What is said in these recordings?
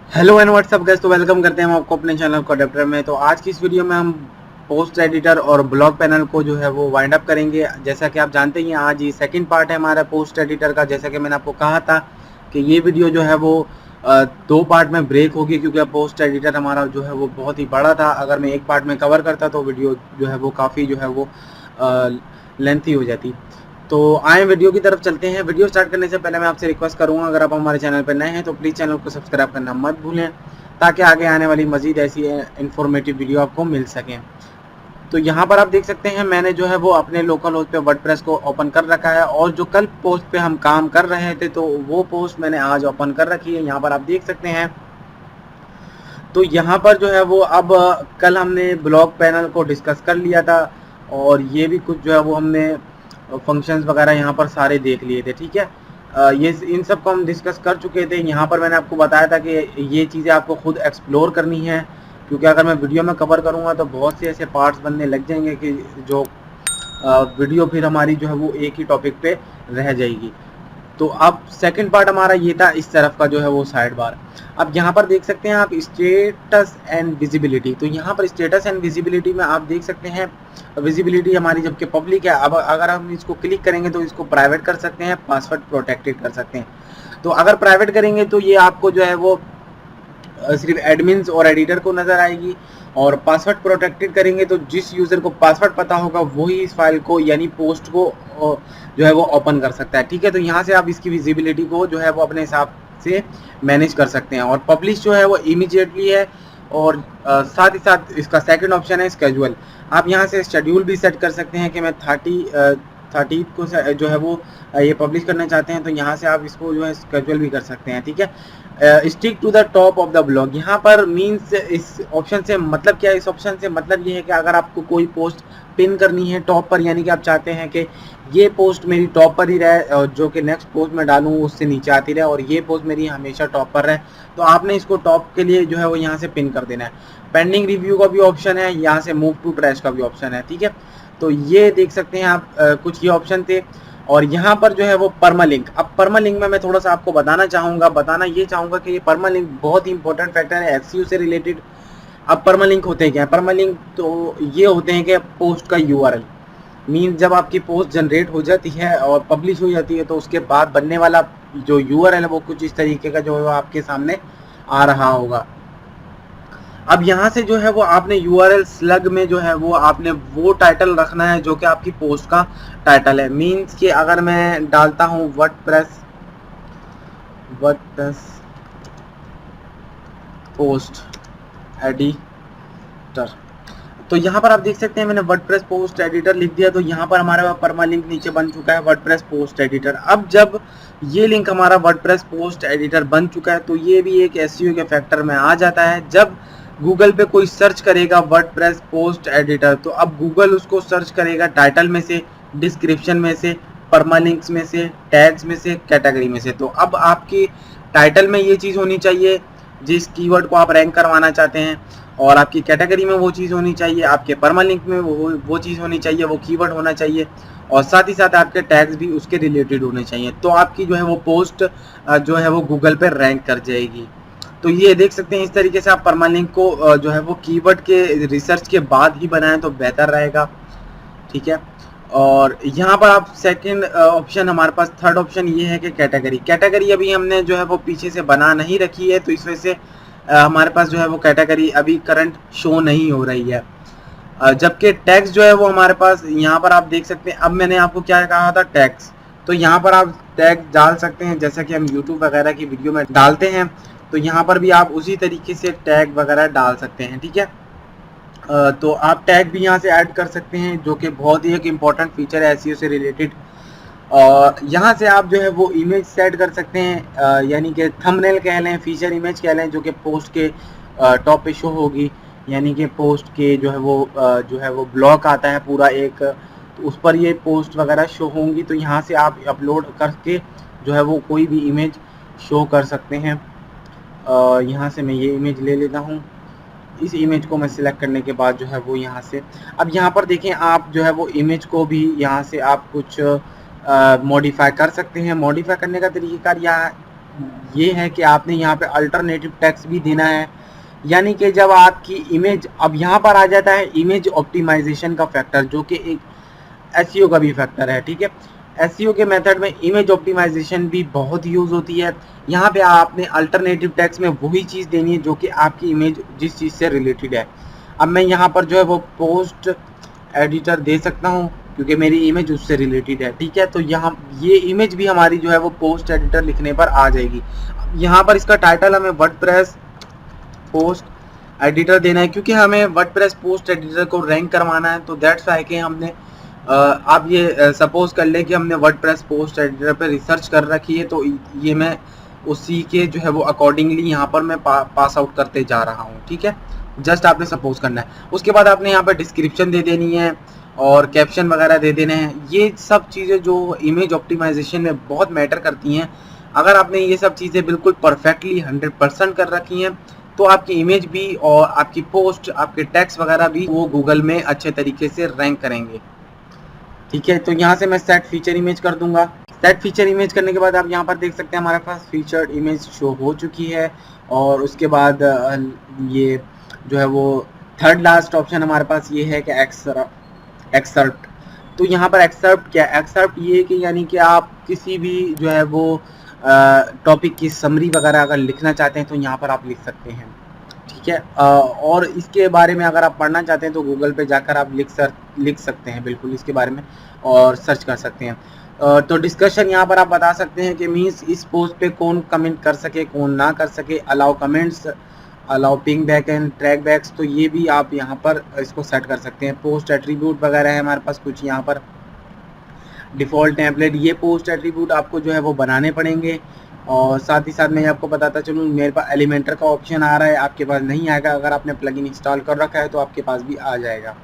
Hello and WhatsApp guys, तो welcome करते हैं हम आपको अपने चैनल को अडेप्टर में। तो आज की इस वीडियो में हम पोस्ट एडिटर और ब्लॉग पैनल को जो है वो वाइंड अप करेंगे। जैसा कि आप जानते ही हैं, आज ये सेकंड पार्ट है हमारा पोस्ट एडिटर का। जैसा कि मैंने आपको कहा था कि ये वीडियो जो है वो दो पार्ट में ब्रेक होगी, क्योंकि अब पोस्ट एडिटर हमारा जो है वो बहुत ही बड़ा था। अगर मैं एक पार्ट में कवर करता तो वीडियो जो है वो काफ़ी जो है वो लेंथी हो जाती। तो आए वीडियो की तरफ चलते हैं। वीडियो स्टार्ट करने से पहले मैं आपसे रिक्वेस्ट करूंगा, अगर आप हमारे चैनल पर नए हैं तो प्लीज़ चैनल को सब्सक्राइब करना मत भूलें, ताकि आगे आने वाली मजीद ऐसी इन्फॉर्मेटिव वीडियो आपको मिल सकें। तो यहाँ पर आप देख सकते हैं, मैंने जो है वो अपने लोकल होस्ट पे वर्डप्रेस को ओपन कर रखा है, और जो कल पोस्ट पे हम काम कर रहे थे तो वो पोस्ट मैंने आज ओपन कर रखी है। यहाँ पर आप देख सकते हैं। तो यहाँ पर जो है वो अब कल हमने ब्लॉग पैनल को डिस्कस कर लिया था, और ये भी कुछ जो है वो हमने फंक्शंस वगैरह यहाँ पर सारे देख लिए थे। ठीक है, ये इन सब को हम डिस्कस कर चुके थे। यहाँ पर मैंने आपको बताया था कि ये चीज़ें आपको खुद एक्सप्लोर करनी है, क्योंकि अगर मैं वीडियो में कवर करूँगा तो बहुत से ऐसे पार्ट्स बनने लग जाएंगे कि जो वीडियो फिर हमारी जो है वो एक ही टॉपिक पे रह जाएगी। तो अब सेकंड पार्ट हमारा ये था, इस तरफ का जो है वो साइड बार। अब यहाँ पर देख सकते हैं आप स्टेटस एंड विजिबिलिटी। तो यहाँ पर स्टेटस एंड विजिबिलिटी में आप देख सकते हैं, विजिबिलिटी हमारी जबकि पब्लिक है। अब अगर हम इसको क्लिक करेंगे तो इसको प्राइवेट कर सकते हैं, पासवर्ड प्रोटेक्टेड कर सकते हैं। तो अगर प्राइवेट करेंगे तो ये आपको जो है वो सिर्फ एडमिन्स और एडिटर को नजर आएगी, और पासवर्ड प्रोटेक्टेड करेंगे तो जिस यूजर को पासवर्ड पता होगा वही इस फाइल को यानी पोस्ट को जो है वो ओपन कर सकता है। ठीक है, तो यहाँ से आप इसकी विजिबिलिटी को जो है वो अपने हिसाब से मैनेज कर सकते हैं। और पब्लिश जो है वो इमीडिएटली है, और साथ ही साथ इसका सेकंड ऑप्शन है स्केड्यूल। आप यहाँ से शेड्यूल भी सेट कर सकते हैं कि मैं 30 को जो है वो ये पब्लिश करना चाहते हैं, तो यहाँ से आप इसको जो है स्केड्यूल भी कर सकते हैं। ठीक है, stick to the top of the blog. यहाँ पर मीन्स इस ऑप्शन से मतलब क्या है? इस ऑप्शन से मतलब ये है कि अगर आपको कोई पोस्ट पिन करनी है टॉप पर, यानी कि आप चाहते हैं कि ये पोस्ट मेरी टॉप पर ही रहे, और जो कि नेक्स्ट पोस्ट में डालूँ उससे नीचे आती रहे, और ये पोस्ट मेरी हमेशा टॉप पर रहे, तो आपने इसको टॉप के लिए जो है वो यहाँ से पिन कर देना है। पेंडिंग रिव्यू का भी ऑप्शन है, यहाँ से मूव टू ट्रैश का भी ऑप्शन है। ठीक है, तो ये देख सकते हैं आप, कुछ ये ऑप्शन थे। और यहाँ पर जो है वो परमालिंक। अब परमालिंक में मैं थोड़ा सा आपको बताना ये चाहूँगा कि ये परमालिंक बहुत ही इंपॉर्टेंट फैक्टर है एसईओ से रिलेटेड। अब परमालिंक होते हैं क्या? परमालिंक तो ये होते हैं कि पोस्ट का यूआरएल, मीन जब आपकी पोस्ट जनरेट हो जाती है और पब्लिश हो जाती है तो उसके बाद बनने वाला जो यूआरएल है वो कुछ इस तरीके का जो है आपके सामने आ रहा होगा। अब यहाँ से जो है वो आपने यूआरएल स्लग में जो है वो आपने वो टाइटल रखना है जो कि आपकी पोस्ट का टाइटल है। मीन्स कि अगर मैं डालता हूँ वर्डप्रेस पोस्ट एडिटर, तो यहाँ पर आप देख सकते हैं मैंने वर्डप्रेस पोस्ट एडिटर लिख दिया, तो यहाँ पर हमारा परमा लिंक नीचे बन चुका है वर्डप्रेस पोस्ट एडिटर। अब जब ये लिंक हमारा वर्डप्रेस पोस्ट एडिटर बन चुका है तो ये भी एक एसईओ के फैक्टर में आ जाता है। जब गूगल पे कोई सर्च करेगा वर्डप्रेस पोस्ट एडिटर, तो अब गूगल उसको सर्च करेगा टाइटल में से, डिस्क्रिप्शन में से, परमालिंक्स में से, टैग्स में से, कैटेगरी में से। तो अब आपकी टाइटल में ये चीज़ होनी चाहिए जिस कीवर्ड को आप रैंक करवाना चाहते हैं, और आपकी कैटेगरी में वो चीज़ होनी चाहिए, आपके परमालिंक में वो चीज़ होनी चाहिए, वो कीवर्ड होना चाहिए, और साथ ही साथ आपके टैग्स भी उसके रिलेटेड होने चाहिए। तो आपकी जो है वो पोस्ट जो है वो गूगल पे रैंक कर जाएगी। तो ये देख सकते हैं, इस तरीके से आप परमालिंक को जो है वो कीवर्ड के रिसर्च के बाद ही बनाएं तो बेहतर रहेगा। ठीक है, और यहाँ पर आप सेकंड ऑप्शन, हमारे पास थर्ड ऑप्शन ये है कि कैटेगरी अभी हमने जो है वो पीछे से बना नहीं रखी है, तो इस वजह से हमारे पास जो है वो कैटेगरी अभी करंट शो नहीं हो रही है। जबकि टैक्स जो है वो हमारे पास यहाँ पर आप देख सकते हैं। अब मैंने आपको क्या कहा था, टैक्स, तो यहाँ पर आप टैग डाल सकते हैं जैसा कि हम यूट्यूब वगैरह की वीडियो में डालते हैं, तो यहाँ पर भी आप उसी तरीके से टैग वगैरह डाल सकते हैं। ठीक है, तो आप टैग भी यहाँ से ऐड कर सकते हैं, जो कि बहुत ही एक इम्पॉर्टेंट फीचर है एसईओ से रिलेटेड। और यहाँ से आप जो है वो इमेज सेट कर सकते हैं, यानी कि थंबनेल कह लें, फीचर इमेज कह लें, जो कि पोस्ट के टॉप पे शो होगी, यानी कि पोस्ट के जो है वो ब्लॉक आता है पूरा एक, तो उस पर ये पोस्ट वगैरह शो होंगी। तो यहाँ से आप अपलोड करके जो है वो कोई भी इमेज शो कर सकते हैं। यहाँ से मैं ये इमेज ले लेता हूँ। इस इमेज को मैं सिलेक्ट करने के बाद जो है वो यहाँ से, अब यहाँ पर देखें आप जो है वो इमेज को भी यहाँ से आप कुछ मॉडिफाई कर सकते हैं। मॉडिफाई करने का तरीक़ाकार ये है कि आपने यहाँ पे अल्टरनेटिव टेक्स्ट भी देना है, यानी कि जब आपकी इमेज, अब यहाँ पर आ जाता है इमेज ऑप्टिमाइजेशन का फैक्टर, जो कि एक एसईओ का भी फैक्टर है। ठीक है, एसईओ के मेथड में इमेज ऑप्टिमाइजेशन भी बहुत यूज होती है। यहाँ पे आपने अल्टरनेटिव टेक्स्ट में वही चीज़ देनी है जो कि आपकी इमेज जिस चीज़ से रिलेटेड है। अब मैं यहाँ पर जो है वो पोस्ट एडिटर दे सकता हूँ क्योंकि मेरी इमेज उससे रिलेटेड है। ठीक है, तो यहाँ ये इमेज भी हमारी जो है वो पोस्ट एडिटर लिखने पर आ जाएगी। यहाँ पर इसका टाइटल हमें वर्डप्रेस पोस्ट एडिटर देना है, क्योंकि हमें वर्डप्रेस पोस्ट एडिटर को रैंक करवाना है। तो दैट्स वाई कि हमने आप ये सपोज कर ले कि हमने वर्डप्रेस पोस्ट एडिटर पे रिसर्च कर रखी है, तो ये मैं उसी के जो है वो अकॉर्डिंगली यहाँ पर मैं पास आउट करते जा रहा हूँ। ठीक है, जस्ट आपने सपोज करना है। उसके बाद आपने यहाँ पर डिस्क्रिप्शन दे देनी है और कैप्शन वगैरह दे देने हैं। ये सब चीज़ें जो इमेज ऑप्टिमाइजेशन में बहुत मैटर करती हैं, अगर आपने ये सब चीज़ें बिल्कुल परफेक्टली 100% कर रखी हैं तो आपकी इमेज भी और आपकी पोस्ट, आपके टेक्स्ट वगैरह भी वो गूगल में अच्छे तरीके से रैंक करेंगे। ठीक है, तो यहाँ से मैं सेट फीचर इमेज कर दूंगा। सेट फीचर इमेज करने के बाद आप यहाँ पर देख सकते हैं हमारे पास फीचर्ड इमेज शो हो चुकी है। और उसके बाद ये जो है वो थर्ड लास्ट ऑप्शन हमारे पास ये है कि एक्सर्प्ट। तो यहाँ पर एक्सर्प्ट क्या है? एक्सर्प्ट ये कि यानी कि आप किसी भी जो है वो टॉपिक की समरी वगैरह अगर लिखना चाहते हैं तो यहाँ पर आप लिख सकते हैं। ठीक है, और इसके बारे में अगर आप पढ़ना चाहते हैं तो गूगल पे जाकर आप लिख सकते हैं बिल्कुल इसके बारे में और सर्च कर सकते हैं। तो डिस्कशन यहाँ पर आप बता सकते हैं कि मीन्स इस पोस्ट पे कौन कमेंट कर सके, कौन ना कर सके, allow comments, allow ping back and track backs, तो ये भी आप यहाँ पर इसको सेट कर सकते हैं। पोस्ट एट्रीब्यूट वगैरह है हमारे पास कुछ यहाँ पर डिफ़ॉल्ट टेम्पलेट, ये पोस्ट एट्रीब्यूट आपको जो है वो बनाने पड़ेंगे। और साथ ही साथ मैं आपको बताता चलूँ मेरे पास एलिमेंटर का ऑप्शन आ रहा है, आपके पास नहीं आएगा। अगर आपने प्लगइन इंस्टॉल कर रखा है तो आपके पास भी आ जाएगा।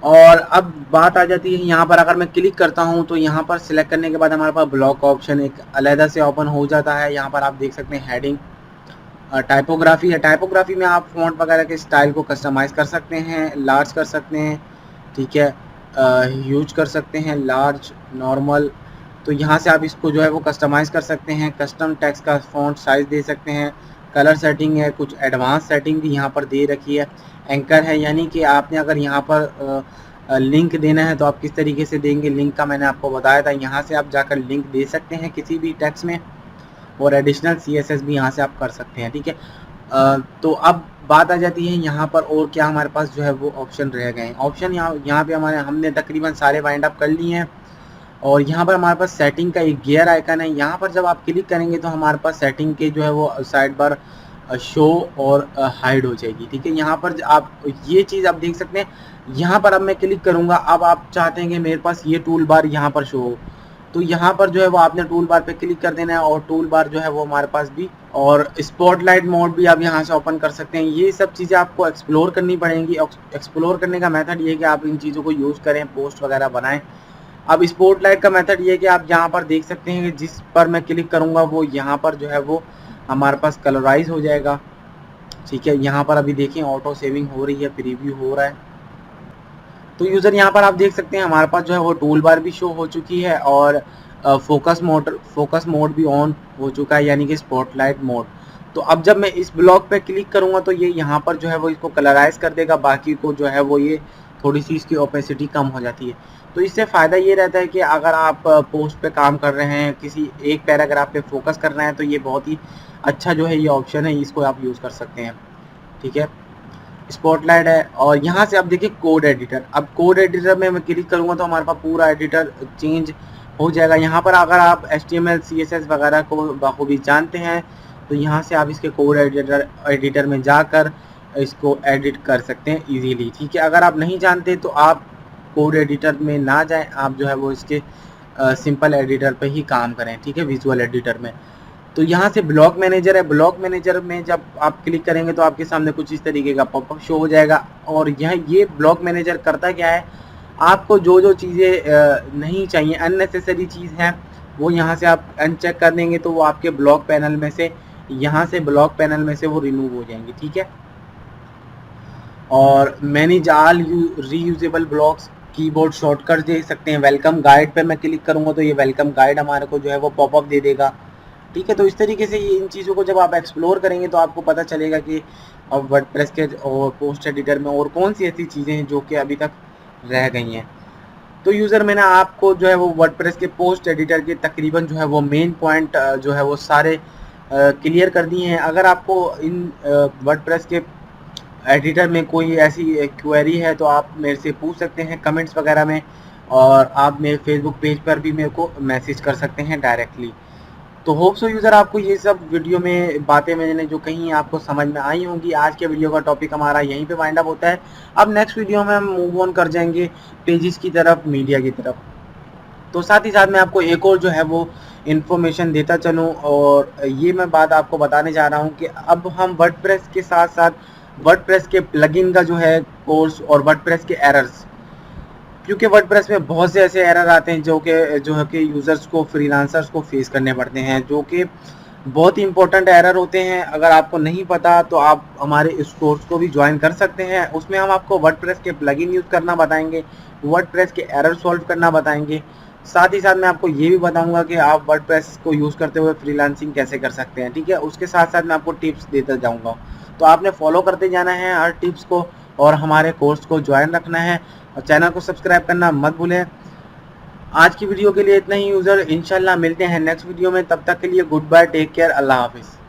और अब बात आ जाती है यहाँ पर, अगर मैं क्लिक करता हूँ तो यहाँ पर सिलेक्ट करने के बाद हमारे पास ब्लॉक का ऑप्शन एक अलहदा से ओपन हो जाता है। यहाँ पर आप देख सकते हैं हेडिंग, टाइपोग्राफी है। टाइपोग्राफी में आप फॉन्ट वगैरह के स्टाइल को कस्टमाइज़ कर सकते हैं, लार्ज कर सकते हैं, ठीक है, ह्यूज कर सकते हैं, लार्ज, नॉर्मल। तो यहाँ से आप इसको जो है वो कस्टमाइज़ कर सकते हैं। कस्टम टेक्स्ट का फॉन्ट साइज़ दे सकते हैं। कलर सेटिंग है, कुछ एडवांस सेटिंग भी यहाँ पर दे रखी है। एंकर है, यानी कि आपने अगर यहाँ पर लिंक देना है तो आप किस तरीके से देंगे, लिंक का मैंने आपको बताया था। यहाँ से आप जाकर लिंक दे सकते हैं किसी भी टेक्स्ट में, और एडिशनल CSS भी यहाँ से आप कर सकते हैं। ठीक है, तो अब बात आ जाती है यहाँ पर और क्या हमारे पास जो है वो ऑप्शन रह गए हैं। ऑप्शन यहाँ पे हमने तकरीबन सारे वाइंड अप कर लिए हैं। और यहाँ पर हमारे पास सेटिंग का एक गियर आइकन है, यहाँ पर जब आप क्लिक करेंगे तो हमारे पास सेटिंग के जो है वो साइड बार शो और हाइड हो जाएगी। ठीक है, यहाँ पर आप ये चीज़ आप देख सकते हैं। यहाँ पर अब मैं क्लिक करूँगा, अब आप चाहते हैं कि मेरे पास ये टूल बार यहाँ पर शो हो, तो यहाँ पर जो है वो आपने टूल बार पे क्लिक कर देना है और टूल बार जो है वो हमारे पास भी, और स्पॉटलाइट मोड भी आप यहाँ से ओपन कर सकते हैं। ये सब चीज़ें आपको एक्सप्लोर करनी पड़ेंगी। एक्सप्लोर करने का मेथड ये है कि आप इन चीज़ों को यूज़ करें, पोस्ट वगैरह बनाएं। अब स्पॉटलाइट का मेथड ये है कि आप यहाँ पर देख सकते हैं कि जिस पर मैं क्लिक करूँगा वो यहाँ पर जो है वो हमारे पास कलराइज हो जाएगा। ठीक है, यहाँ पर अभी देखें ऑटो सेविंग हो रही है, प्रीव्यू हो रहा है। तो यूज़र यहाँ पर आप देख सकते हैं हमारे पास जो है वो टूल बार भी शो हो चुकी है और फोकस मोड भी ऑन हो चुका है, यानी कि स्पॉटलाइट मोड। तो अब जब मैं इस ब्लॉक पे क्लिक करूँगा तो ये यहाँ पर जो है वो इसको कलराइज कर देगा, बाकी को जो है वो ये थोड़ी सी इसकी ओपेसिटी कम हो जाती है। तो इससे फ़ायदा ये रहता है कि अगर आप पोस्ट पे काम कर रहे हैं, किसी एक पैराग्राफ पे फोकस कर रहे हैं, तो ये बहुत ही अच्छा जो है ये ऑप्शन है, इसको आप यूज़ कर सकते हैं। ठीक है, स्पॉटलाइट है। और यहाँ से आप देखिए कोड एडिटर, अब कोड एडिटर में मैं क्लिक करूँगा तो हमारे पास पूरा एडिटर चेंज हो जाएगा। यहाँ पर अगर आप HTML CSS वगैरह को बखूबी जानते हैं तो यहाँ से आप इसके कोड एडिटर में जाकर इसको एडिट कर सकते हैं इजीली। ठीक है, अगर आप नहीं जानते तो आप कोड एडिटर में ना जाएं, आप जो है वो इसके सिंपल एडिटर पे ही काम करें। ठीक है, विजुअल एडिटर में। तो यहाँ से ब्लॉक मैनेजर है, ब्लॉक मैनेजर में जब आप क्लिक करेंगे तो आपके सामने कुछ इस तरीके का पॉपअप शो हो जाएगा। और ये ब्लॉक मैनेजर करता क्या है, आपको जो चीज़ें नहीं चाहिए, अननेसेसरी चीज़ हैं, वो यहाँ से आप अनचेक कर देंगे तो वो आपके ब्लॉक पैनल में से, यहाँ से ब्लॉक पैनल में से वो रिमूव हो जाएंगे। ठीक है, और manage all reusable blocks, keyboard shortcut दे सकते हैं। वेलकम गाइड पे मैं क्लिक करूँगा तो ये वेलकम गाइड हमारे को जो है वो पॉपअप दे देगा। ठीक है। तो इस तरीके से इन चीज़ों को जब आप एक्सप्लोर करेंगे तो आपको पता चलेगा कि अब वर्डप्रेस के और पोस्ट एडिटर में और कौन सी ऐसी चीज़ें हैं जो कि अभी तक रह गई हैं। तो यूज़र मैंने आपको जो है वो वर्डप्रेस के पोस्ट एडिटर के तकरीबन जो है वो मेन पॉइंट जो है वो सारे क्लियर कर दिए हैं। अगर आपको इन वर्डप्रेस के एडिटर में कोई ऐसी क्वेरी है तो आप मेरे से पूछ सकते हैं कमेंट्स वगैरह में, और आप मेरे फेसबुक पेज पर भी मेरे को मैसेज कर सकते हैं डायरेक्टली। तो होप सो यूज़र आपको ये सब वीडियो में बातें मैंने जो कहीं आपको समझ में आई होंगी। आज के वीडियो का टॉपिक हमारा यहीं पे वाइंड अप होता है। अब नेक्स्ट वीडियो में हम मूव ऑन कर जाएंगे पेजेस की तरफ, मीडिया की तरफ। तो साथ ही साथ मैं आपको एक और जो है वो इन्फॉर्मेशन देता चलूँ, और ये मैं बात आपको बताने जा रहा हूँ कि अब हम वर्डप्रेस के साथ साथ वर्डप्रेस के प्लगइन का जो है कोर्स और वर्डप्रेस के एरर्स, क्योंकि वर्डप्रेस में बहुत से ऐसे एरर आते हैं जो है कि यूज़र्स को, फ्रीलांसर्स को फेस करने पड़ते हैं, जो कि बहुत ही इंपॉर्टेंट एरर होते हैं। अगर आपको नहीं पता तो आप हमारे इस कोर्स को भी ज्वाइन कर सकते हैं। उसमें हम आपको वर्डप्रेस के प्लगइन यूज़ करना बताएंगे, वर्डप्रेस के एरर सॉल्व करना बताएंगे। साथ ही साथ मैं आपको ये भी बताऊंगा कि आप वर्डप्रेस को यूज़ करते हुए फ्रीलांसिंग कैसे कर सकते हैं। ठीक है, उसके साथ साथ मैं आपको टिप्स देता जाऊँगा। तो आपने फॉलो करते जाना है हर टिप्स को, और हमारे कोर्स को ज्वाइन रखना है, और चैनल को सब्सक्राइब करना मत भूलें। आज की वीडियो के लिए इतना ही यूज़र, इंशाल्लाह मिलते हैं नेक्स्ट वीडियो में। तब तक के लिए गुड बाय, टेक केयर, अल्लाह हाफिज़।